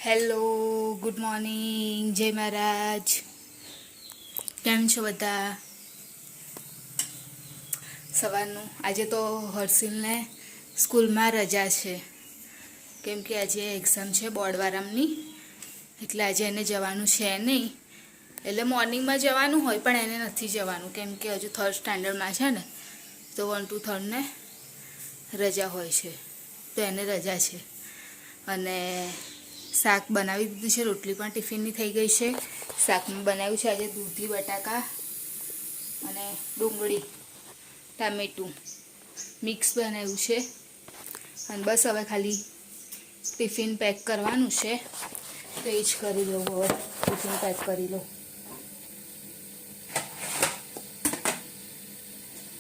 Hello, good morning, જય મહારાજ. કેમ છો બધા? સવારનું આજે તો હર્ષિલને સ્કૂલમાં રજા છે, કેમ કે આજે એક્ઝામ છે બોર્ડવાળાની, એટલે આજે એને જવાનું છે નહીં. એટલે મોર્નિંગમાં જવાનું હોય પણ એને નથી જવાનું, કેમ કે હજુ 3rd સ્ટાન્ડર્ડમાં છે ને, તો 1 to 3 ને રજા હોય છે, તો એને રજા છે. અને શાક બનાવી દીધું છે, રોટલી પણ ટિફિનની થઈ ગઈ છે. શાકમાં બનાવ્યું છે આજે દૂધી બટાકા અને ડુંગળી ટામેટું મિક્સ બનાવ્યું છે. અને બસ હવે ખાલી ટિફિન પેક કરવાનું છે, તો એ જ કરી લઉં. હવે ટિફિન પેક કરી લઉં.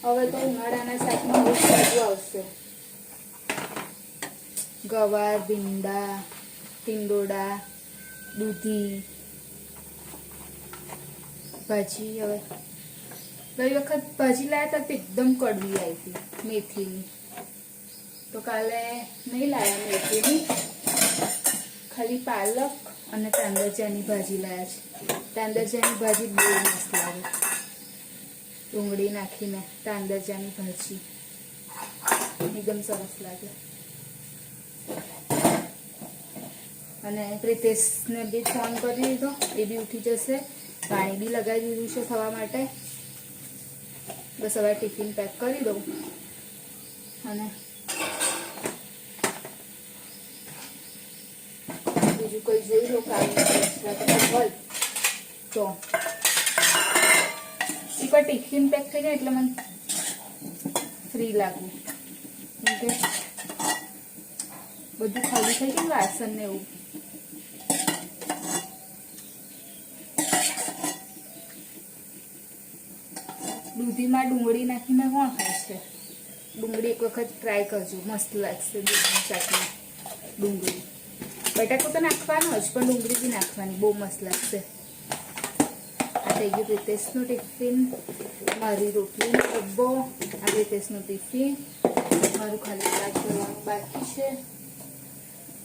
હવે તો ઉનાળાના શાકમાં બહુ બધું આવશે. ગવાર, ભીંડા, ટીંડોળા, દૂધી ભાજી. હવે ગઈ વખત ભાજી લાવ્યા હતા તો એકદમ કડવી આવી હતી મેથીની, તો કાલે નહીં લાવ્યા મેથીની, ખાલી પાલક અને તાંદરજાની ભાજી લાવ્યા છે. તાંદરજાની ભાજી બહુ મસ્ત લાગે, ડુંગળી નાખીને તાંદરજાની ભાજી એકદમ સરસ લાગે. અને પ્રિતેશને બી ફોન કરી દીધો, એ બી ઉઠી જશે. પાણી બી લગાવી દીધું છે થવા માટે. બસ હવે ટિફિન પેક કરી દઉં અને બીજું કોઈ જોઈ લો કામ હોય તો. એકવાર ટિફિન પેક થઈ જાય એટલે મને ફ્રી લાગુ, કેમ કે બધું ખાલી થઈ ગયું, વાસણ ને એવું. દૂધીમાં ડુંગળી નાખીને કોણ ખાય છે? ડુંગળી એક વખત ટ્રાય કરજો, મસ્ત લાગશે દૂધની શાકમાં ડુંગળી. બટાકો તો નાખવાનો જ, પણ ડુંગળી બી નાખવાની, બહુ મસ્ત લાગશે. આ થઈ ગયું પ્રિતેશનું ટિફિન, મારી રોટલીનો ડબ્બો, આ પ્રિતેશનું ટિફિન, મારું ખાલી શાક કરવાનું બાકી છે.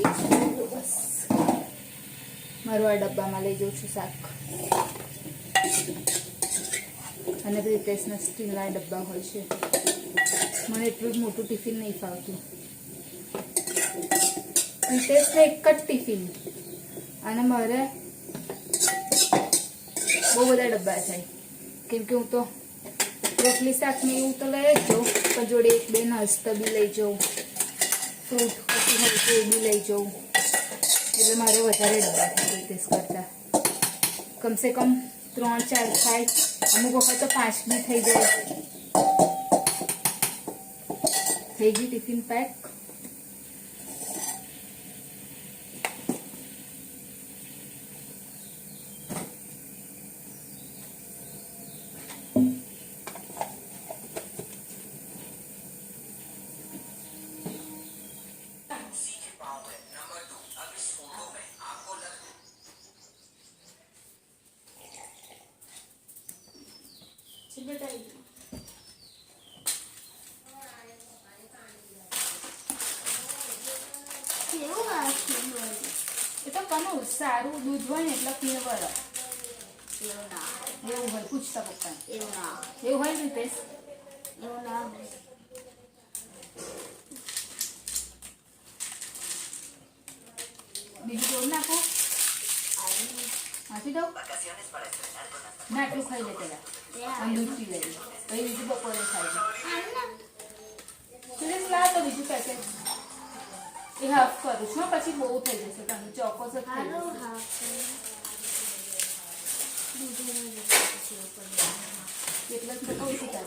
એ જ બસ મારું આ ડબ્બામાં લઈ જાઉં છું શાક. અને પ્રિતેશના સ્ટીલના ડબ્બા હોય છે. મને એટલું જ મોટું ટિફિન નહીં ફાવતું. પ્રિતેશને એક જ ટિફિન, અને મારે બહુ બધા ડબ્બા થાય, કેમ કે હું તો રોટલી શાક ને એવું તો લઈ જ જાઉં, પણ જોડે 1-2 નાસ્તા બી લઈ જાઉં, ફ્રૂટ કશું હોય તો એ બી લઈ જાઉં. એટલે મારે વધારે ડબ્બા થાય પ્રિતેશ કરતાં. કમસે કમ 3-4 થાય, અમુક વખત તો 5 બી થઈ જાય. થઈ ગયું ટિફિન પેક. એ તો કનું સારું દૂધ હોય ને એટલે પીને બરો. એવું હોય, પૂછતા પપ્પા. એવું હોય રીતેશ? એવું ના હોય. બીજું જોડ નાખો, આપી દઉં ના, એટલું ખાઈ લે પેલા, અને દૂધ પી લેજે, પછી બીજું બપોરે ખાઈ લે. લાવ તો બીજું પેકેટ એ હાફ કરું છું, પછી બહુ થઈ જશે, તમે ચોક્કસ જ થઈ જશે. એટલે જ તો કહું છું તાર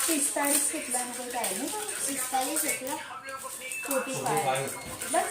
45 કેટલાનું કોઈ કાંઈ નહીં, 45 એટલા 45 બસ.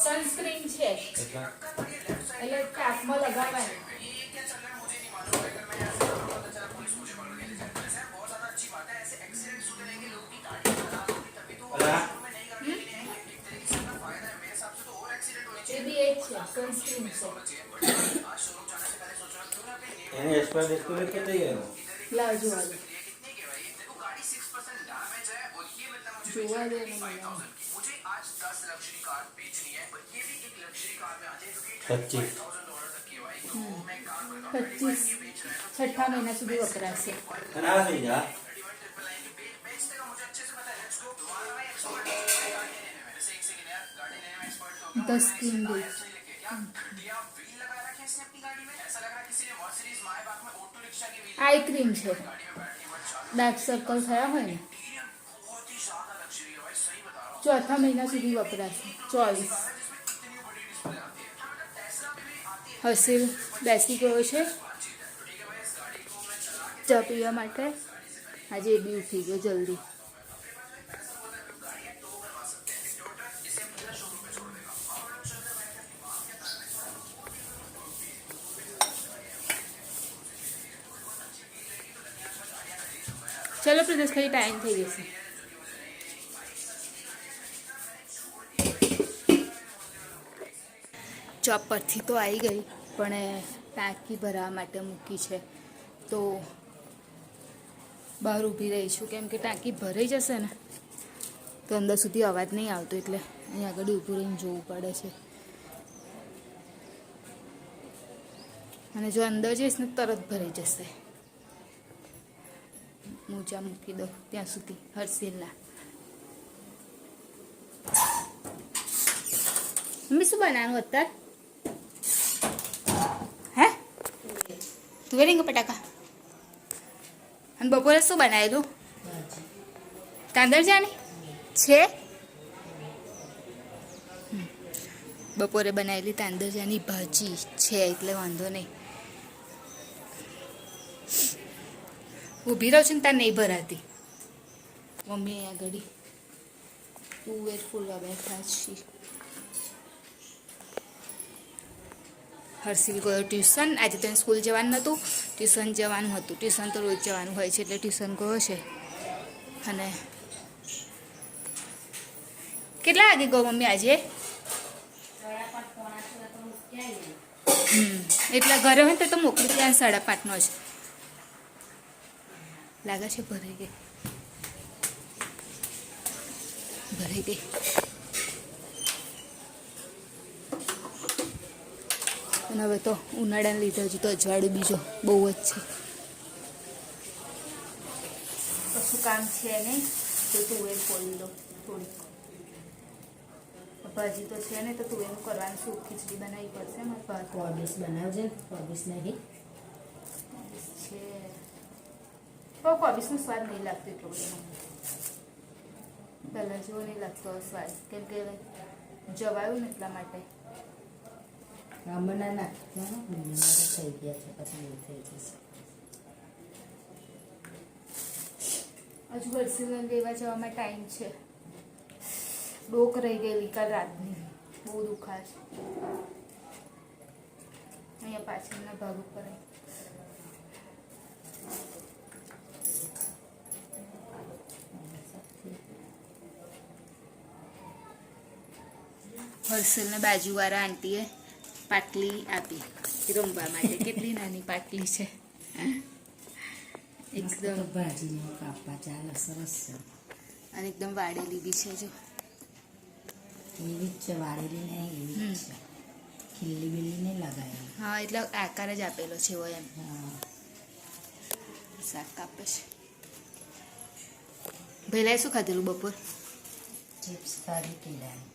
સનસ્ક્રીન છે એટલે કાચમાં લગાવવાની. એ બી એક છે સનસ્ક્રીન છે. એની એક્સપાયર ડેટ કેટલી છે? લાવજો વાલો જોવા દે ને મને. 25. 25 છઠ્ઠા મહિના સુધી વપરાશે. ના થઈ જા. The skin day eye cream છે. ડાર્ક સર્કલ થયા હોય ને ચોથા મહિના સુધી વપરાશે. 24 હસીલ બેસી ગયો છે ચા પીવા માટે. આજે એ બી ઉઠી ગયો જલ્દી. ચલો પ્રદેશ ખાલી ટાઈમ થઈ જશે. ચોપ પરથી તો આવી ગઈ પણ ટાંકી ભરવા માટે મૂકી છે તો બહાર ઊભી રહી છું કેમ કે ટાંકી ભરાઈ જશે ને તો અંદર સુધી અવાજ નહીં આવતો એટલે અહીં આગળ ઊભું રહીને જોવું પડે છે. અને જો અંદર જઈશ ને તરત ભરાઈ જશે. મોજા મૂકી દો ત્યાં સુધી હર્ષિલના. મમ્મી શું બનાવવાનું અત્યારે? હે તુવેર રીંગણ બટાકા. અને બપોરે શું બનાવેલું? તાંદરજાની છે. બપોરે બનાવેલી તાંદરજાની ભાજી છે એટલે વાંધો નહીં. ઊભી રહું છું ને ત્યાં નહીં ભરાતી. મમ્મી અહીંયા ઘડી તુવેર ફૂલવા બેઠા છીએ. હર્ષિલ ગયો ટ્યુશન. આજે તો સ્કૂલ જવાનું નહોતું, ટ્યુશન જવાનું હતું. ટ્યુશન તો રોજ જવાનું હોય છે એટલે ટ્યુશન ગયો છે. અને કેટલા વાગે ગયો મમ્મી આજે? એટલે ઘરે હોય તો મોકલી ત્યાં 5:30નો જ લાગે છે. ભરાઈ ગઈ. અને હવે તો ઉનાળાને લીધે હજુ તો અજવાળું બીજો બહુ જ છે. કશું કામ છે નહીં તો તુવેર ફોલી લો થોડીક. ભાજી તો છે ને તો તુવેરનું કરવાનું શું? ખીચડી બનાવવી પડશે. મારે કોબીસ બનાવજે. કોબીસ નહીં છે તો કોબીસનો સ્વાદ નહીં લાગતો એટલો બધો. પહેલાં જેવો નહીં લાગતો સ્વાદ કેમ કે જવાયું ને એટલા માટે. હમણાં નાખવાનું થઈ ગયા છે પછી એવું થઈ જશે. હજુ હર્ષિલને લેવા જવામાં ટાઈમ છે. ડોક રહી ગયેલી કાલ રાતની બહુ દુખાય છે. અહીંયા પાછળના ભાગ ઉપર હર્ષિલને બાજુવાળા આંટીએ પાટલી આપી રમવા માટે. કેટલી નાની પાટલી છે. એકદમ ભાજી કાપવા ચાલે સરસ છે. અને એકદમ વાળેલી બી છે. જો એવી જ છે, વાળેલી નહીં એવી જ છે. ખીલ્લી બિલ્લી નહીં લગાવી. હા એટલે આકાર જ આપેલો છે એવો એમ. હા શાક કાપે છે. પહેલાં શું ખાધેલું બપોર? ચિપ્સ ખાધી પીલાની.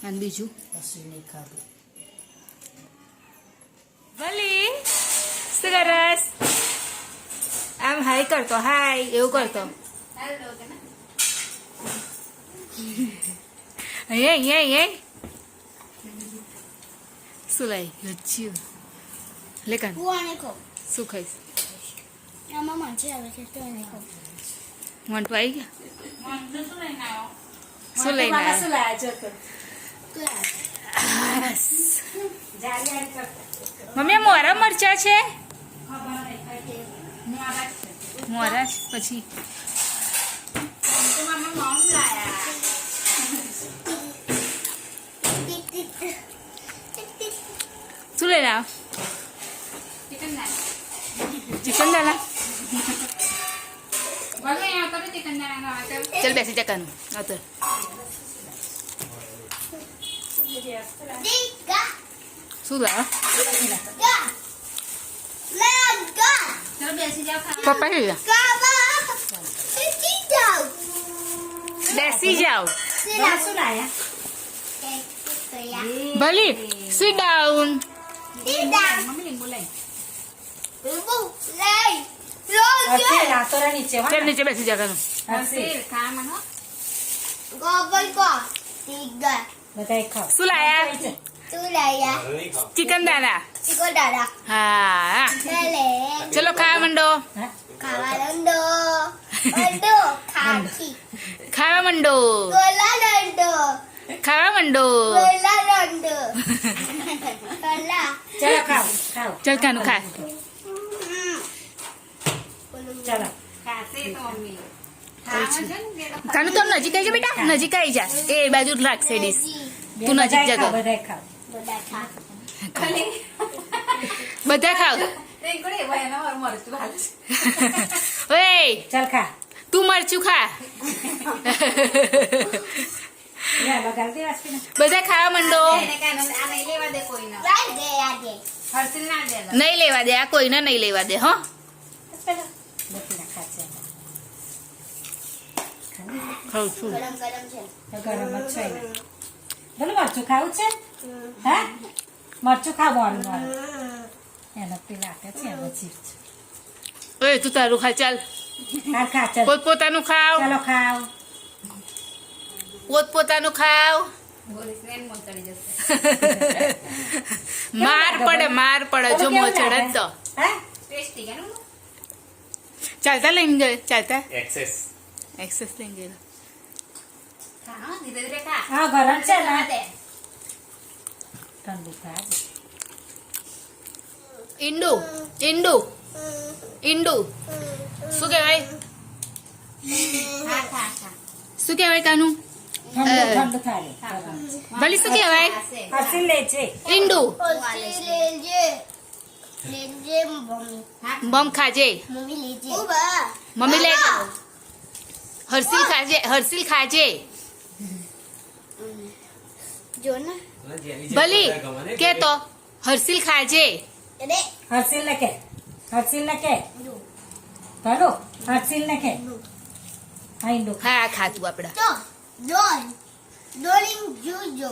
અને બીજું કશું નહીં ખાધું. ભલી શું કરસ? આમ હાય કરતો. હાય એવું કરતો. અહીંયા અહીંયા અહીંયા શું લાવી લચ્યું લે કાન હું આને ખાઉં. શું ખાઈશ આમાં મરચી આવે છે તો એને ખાઉં. મોન્ટુ આવી ગયા શું લઈને મારા આવ્યા શું લાયા છો તો? બસ. જારી કર. મમ્મી આ મોરા મરચા છે ખબર નહીં મોરા છે. મોરા જ પછી તો મામા મોમ લાયા. શું લઈને આવ ચિકન દાણા ચાલ બેસી જા કાનું આવતો દીકા શું લાવ ગા લેગા ચલો બેસી જાઓ ખાવા. પપ્પા કઈ ગયા કાવા સીધી જાવ. બેસી જાઓ બધા શું લાયા? ભલી sit down દીદા મમ્મી લીંબુ લઈ. બુ લઈ રોજ હશે રાતોરા નીચે હો. ચાલ નીચે બેસી જા કાનું હશે ખાવામાં હો. ગોબલ કો દીગા બધાય ખાઓ. શું લાયા તું લાયા ચિકન દાણા ચીકો દાડા હા લે ચલો ખાવા માંડો હા? ખાવા લંડો લંડો ખાખી ખાવા માંડો ગોલા લંડો ખાવા માંડો ગોલા લંડો ગોલા ચલો ખાઓ ખાઓ. ચાલ કાનું ખા ચલો. કાનું તો નજીક આવી જા બેટા નજીક આવી જા એ બાજુ જ રાખશે ડીશ તું નજીક જા કર. બધાય ખાઓ. બધા ખા બધા ખાવ ઓય ચાલ ખા. તું મરચું ખા લે લગાડ દે વાસપીને. બધા ખાવા માંડો રાઈ દે આજે નહીં લેવા દે આ કોઈને નહીં લેવા દે હો ચલો. બકીના ખાશે. ખાઉં છું ગરમ ગરમ છે તો ગરમ જ છે ને. બોલો મરચું ખાવું છે? હા? મરચું ખાવ મોરું મોરું. એનો પેલા આપે છે એનો ચીજ. ઓય તું તારું ખા ચાલ ખા ખા ચાલ. પોતપોતાનું ખાવ ચાલો ખાવ. પોતપોતાનું ખાવ માર પડે જો કેવું મોચડ જ લાગે? તો હા? ચાલતા લઈને ગયો ચાલતા એક્સેસ એક્સેસ લઈને ગયેલો હા ગરમ છે ને ઠંડુ ખાજે. ઈંડુ શું કહેવાય શું કહેવાય કાનું ઠંડુ ઠંડુ થાય. ગરમ. ભલી શું કહેવાય હસી લે છે. ઈંડુ લેજે લેજે મમ્મી બમ ખાજે મમ્મી લેજે ઉબા મમ્મી લે હર્ષિલ ખાજે જો ને ભલી કે તો હર્ષિલ ખાજે અરે હસીલ ને કે હસીલ ને કે ભલો હસીલ ને કે હા ઈંડુ ખા. હા ખાતું આપડા તો ડોલ ડોલિંગ જો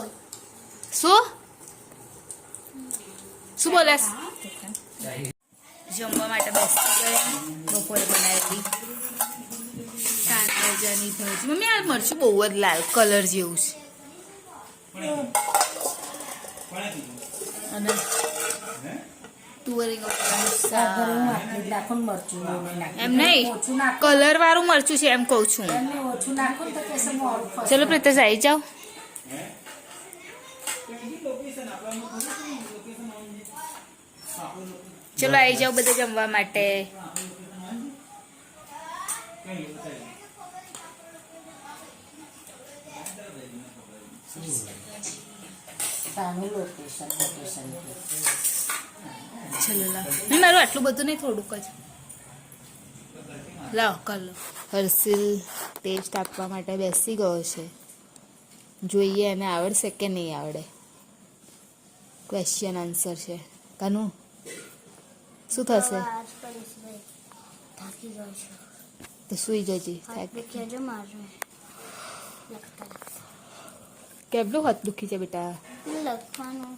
શું બોલાસ જમવા માટે બેસી ગયા બપોરે બનાવેલી કાંદાજાની ભાજી મમ્મી આ મરચું બહુ જ લાલ કલર જેવું છે અને તુવરી સાગરું આટલી નાખું ને મરચું બહુ નહીં નાખું. એમ નહીં ઓછું નાખું. કલર વાળું મરચું છે એમ કહું છું એમને ઓછું નાખું ને તો કહેશે મોરું ફસે. ચલો પ્રીતેશ આવી જાઓ ચલો આવી જાઓ બધા જમવા માટે સાનું લોકેશન ચલો લાવ નહીં મારું આટલું બધું નહીં થોડુંક જ લાવ કર લો હર્ષિલ ટેસ્ટ આપવા માટે બેસી ગયો છે જોઈએ એને આવડશે કે નહીં આવડે ક્વેશ્ચન આન્સર છે કાનું શું થશે થાકી ગયો છું તો સુઈ જજે કેજો મારું લખતા કેબલું હાથ દુખી છે બેટા લખવાનું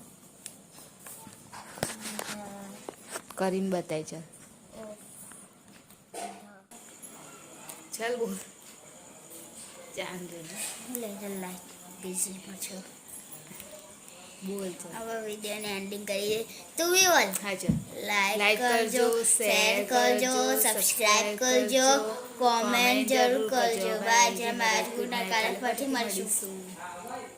કરીને બતાય ચાલ ચાલ બોલ ચાંદ લેજર લાઈક બીજી પાછો બોલ તો. હવે વિડીયોને એન્ડિંગ કરીએ તું બી બોલ હા ચાલ. લાઈક લાઈક કરજો કરજો, શેર શેર કરજો કરજો, સબસ્ક્રાઇબ સબસ્ક્રાઇબ કરજો કરજો, કોમેન્ટ કોમેન્ટ જરૂર જરૂર કરજો કરજો. બાય બાય, જય જય મહારાજ મહારાજ, ગુડ નાઇટ કાલે ફરીથી મળીશું મળીશું.